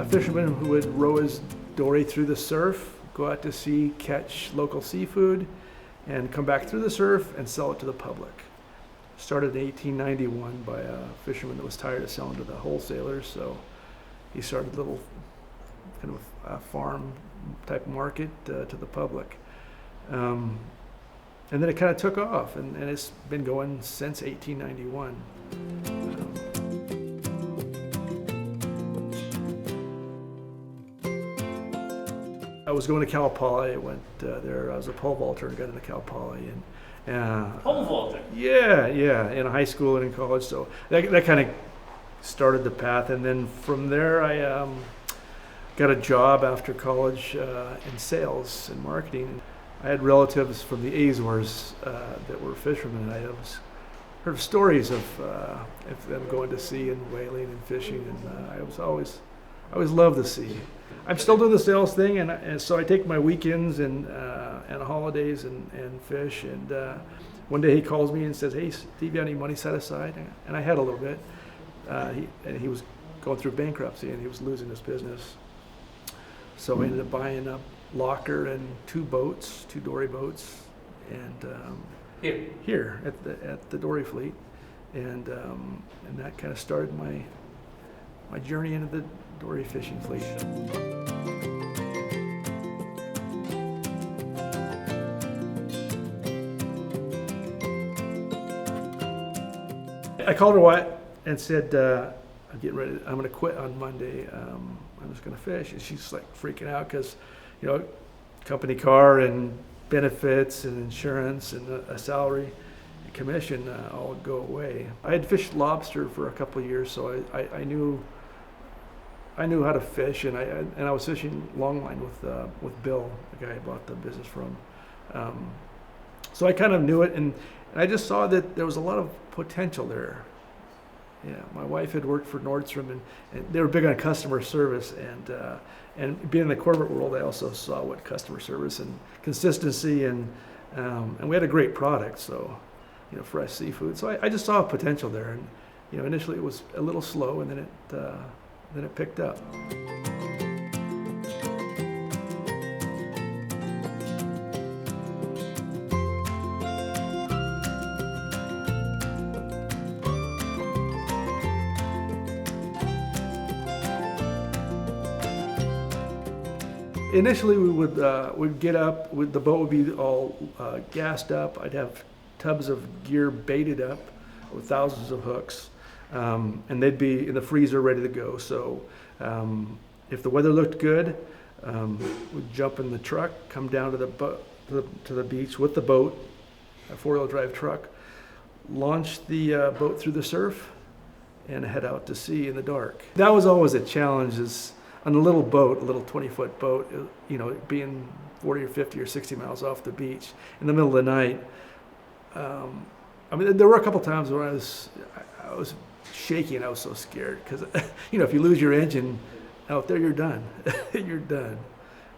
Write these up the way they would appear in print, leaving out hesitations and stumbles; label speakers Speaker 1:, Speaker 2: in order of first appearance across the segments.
Speaker 1: a fisherman who would row his dory through the surf, go out to sea, catch local seafood, and come back through the surf and sell it to the public. Started in 1891 by a fisherman that was tired of selling to the wholesalers, so he started a little kind of a farm type market to the public. And then it kind of took off, and it's been going since 1891. I was going to Cal Poly. I went there. I was a pole vaulter and got into Cal Poly.
Speaker 2: Pole vaulter?
Speaker 1: Yeah, in high school and in college. So that kind of started the path. And then from there, I got a job after college in sales and marketing. I had relatives from the Azores that were fishermen, and I heard stories of them going to sea and whaling and fishing, and I always loved the sea. I'm still doing the sales thing, and so I take my weekends and holidays and fish. And one day he calls me and says, "Hey, Steve, you have any money set aside?" And I had a little bit. He was going through bankruptcy and he was losing his business. So I ended up buying a locker and two dory boats, and here at the dory fleet, and that kind of started my journey into the dory fishing fleet. I called her and said, I'm getting ready. I'm going to quit on Monday. I'm just going to fish. And she's like freaking out because, company car and benefits and insurance and a salary and commission all go away. I had fished lobster for a couple of years, so I knew how to fish, and I was fishing longline with Bill, the guy I bought the business from. So I kind of knew it, and I just saw that there was a lot of potential there. Yeah, my wife had worked for Nordstrom, and they were big on customer service, and being in the corporate world, I also saw what customer service and consistency, and we had a great product, so fresh seafood. So I just saw potential there, and initially it was a little slow, and then it picked up. Initially, we'd get up. The boat would be all gassed up. I'd have tubs of gear baited up with thousands of hooks, and they'd be in the freezer ready to go. So if the weather looked good, we'd jump in the truck, come down to the beach with the boat, a four-wheel drive truck, launch the boat through the surf, and head out to sea in the dark. That was always a challenge. Is on a little boat, a little 20-foot boat, being 40 or 50 or 60 miles off the beach in the middle of the night. There were a couple times where I was shaking. I was so scared because, if you lose your engine out there, you're done. You're done.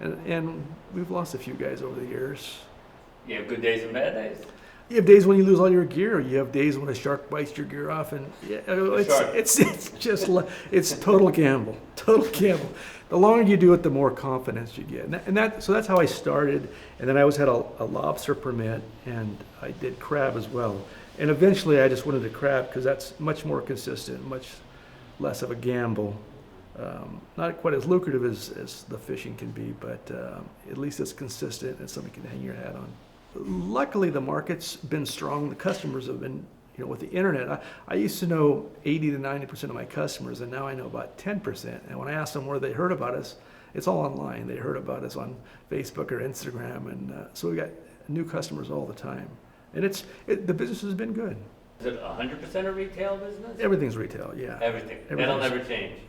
Speaker 1: And we've lost a few guys over the years.
Speaker 2: You have good days and bad days?
Speaker 1: You have days when you lose all your gear. You have days when a shark bites your gear off, and it's total gamble. Total gamble. The longer you do it, the more confidence you get, so that's how I started. And then I always had a lobster permit, and I did crab as well. And eventually, I just went into crab because that's much more consistent, much less of a gamble. Not quite as lucrative as the fishing can be, but at least it's consistent and something you can hang your hat on. Luckily, the market's been strong. The customers have been, with the internet. I used to know 80 to 90% of my customers, and now I know about 10%. And when I ask them where they heard about us, it's all online. They heard about us on Facebook or Instagram, and so we got new customers all the time. And the business has been good.
Speaker 2: Is it 100% a retail business?
Speaker 1: Everything's retail, yeah.
Speaker 2: Everything. That'll never change.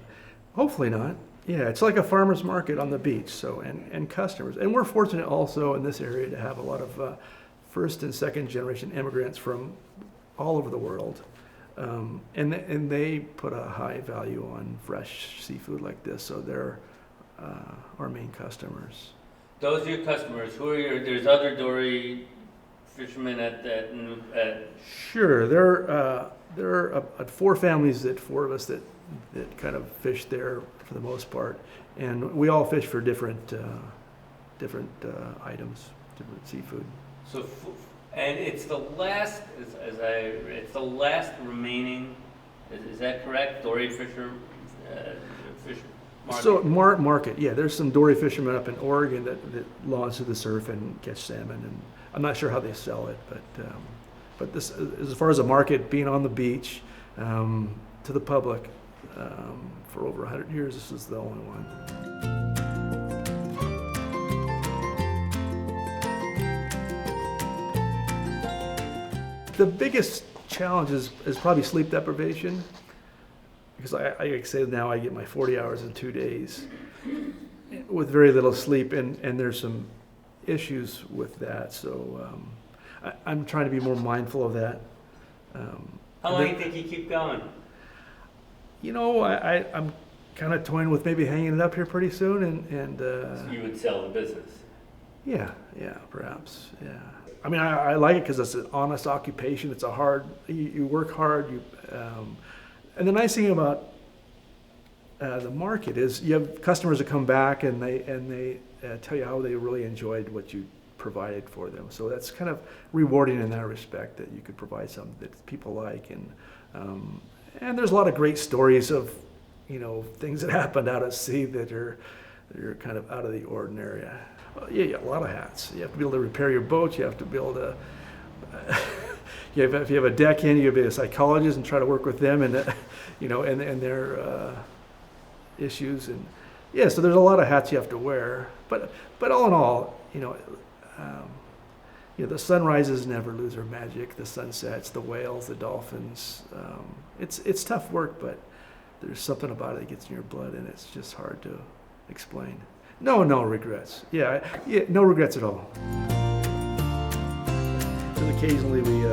Speaker 1: Hopefully not. Yeah, it's like a farmer's market on the beach. So and customers, and we're fortunate also in this area to have a lot of first and second generation immigrants from all over the world, and they put a high value on fresh seafood like this. So they're our main customers.
Speaker 2: Those are your customers. Who are there's other dory fishermen at
Speaker 1: Sure, there are four families four of us that that kind of fish there for the most part, and we all fish for different items, different seafood.
Speaker 2: So, and it's the last, it's the last remaining, is that correct? Dory fisher, fish market?
Speaker 1: So market, yeah. There's some dory fishermen up in Oregon that launch to the surf and catch salmon, and I'm not sure how they sell it, but this, as far as a market, being on the beach to the public for over 100 years, this is the only one. The biggest challenge is probably sleep deprivation, because I say now I get my 40 hours in 2 days with very little sleep, and there's some issues with that. So I'm trying to be more mindful of that.
Speaker 2: How long do you think you keep going?
Speaker 1: You know, I'm kind of toying with maybe hanging it up here pretty soon, and
Speaker 2: So you would sell the business?
Speaker 1: yeah, perhaps, yeah. I mean, I like it because it's an honest occupation. It's a hard, you work hard. And the nice thing about the market is you have customers that come back and they tell you how they really enjoyed what you provided for them. So that's kind of rewarding in that respect, that you could provide something that people like. And there's a lot of great stories of, you know, things that happened out at sea that are kind of out of the ordinary. Yeah, a lot of hats. You have to be able to repair your boat. You have to be able to, if you have a deckhand, you have to be a psychologist and try to work with them and, you know, and their issues. And yeah, so there's a lot of hats you have to wear. But all in all, you know, the sunrises never lose their magic. The sunsets, the whales, the dolphins. It's tough work, but there's something about it that gets in your blood, and it's just hard to explain. No regrets. Yeah, no regrets at all. And occasionally we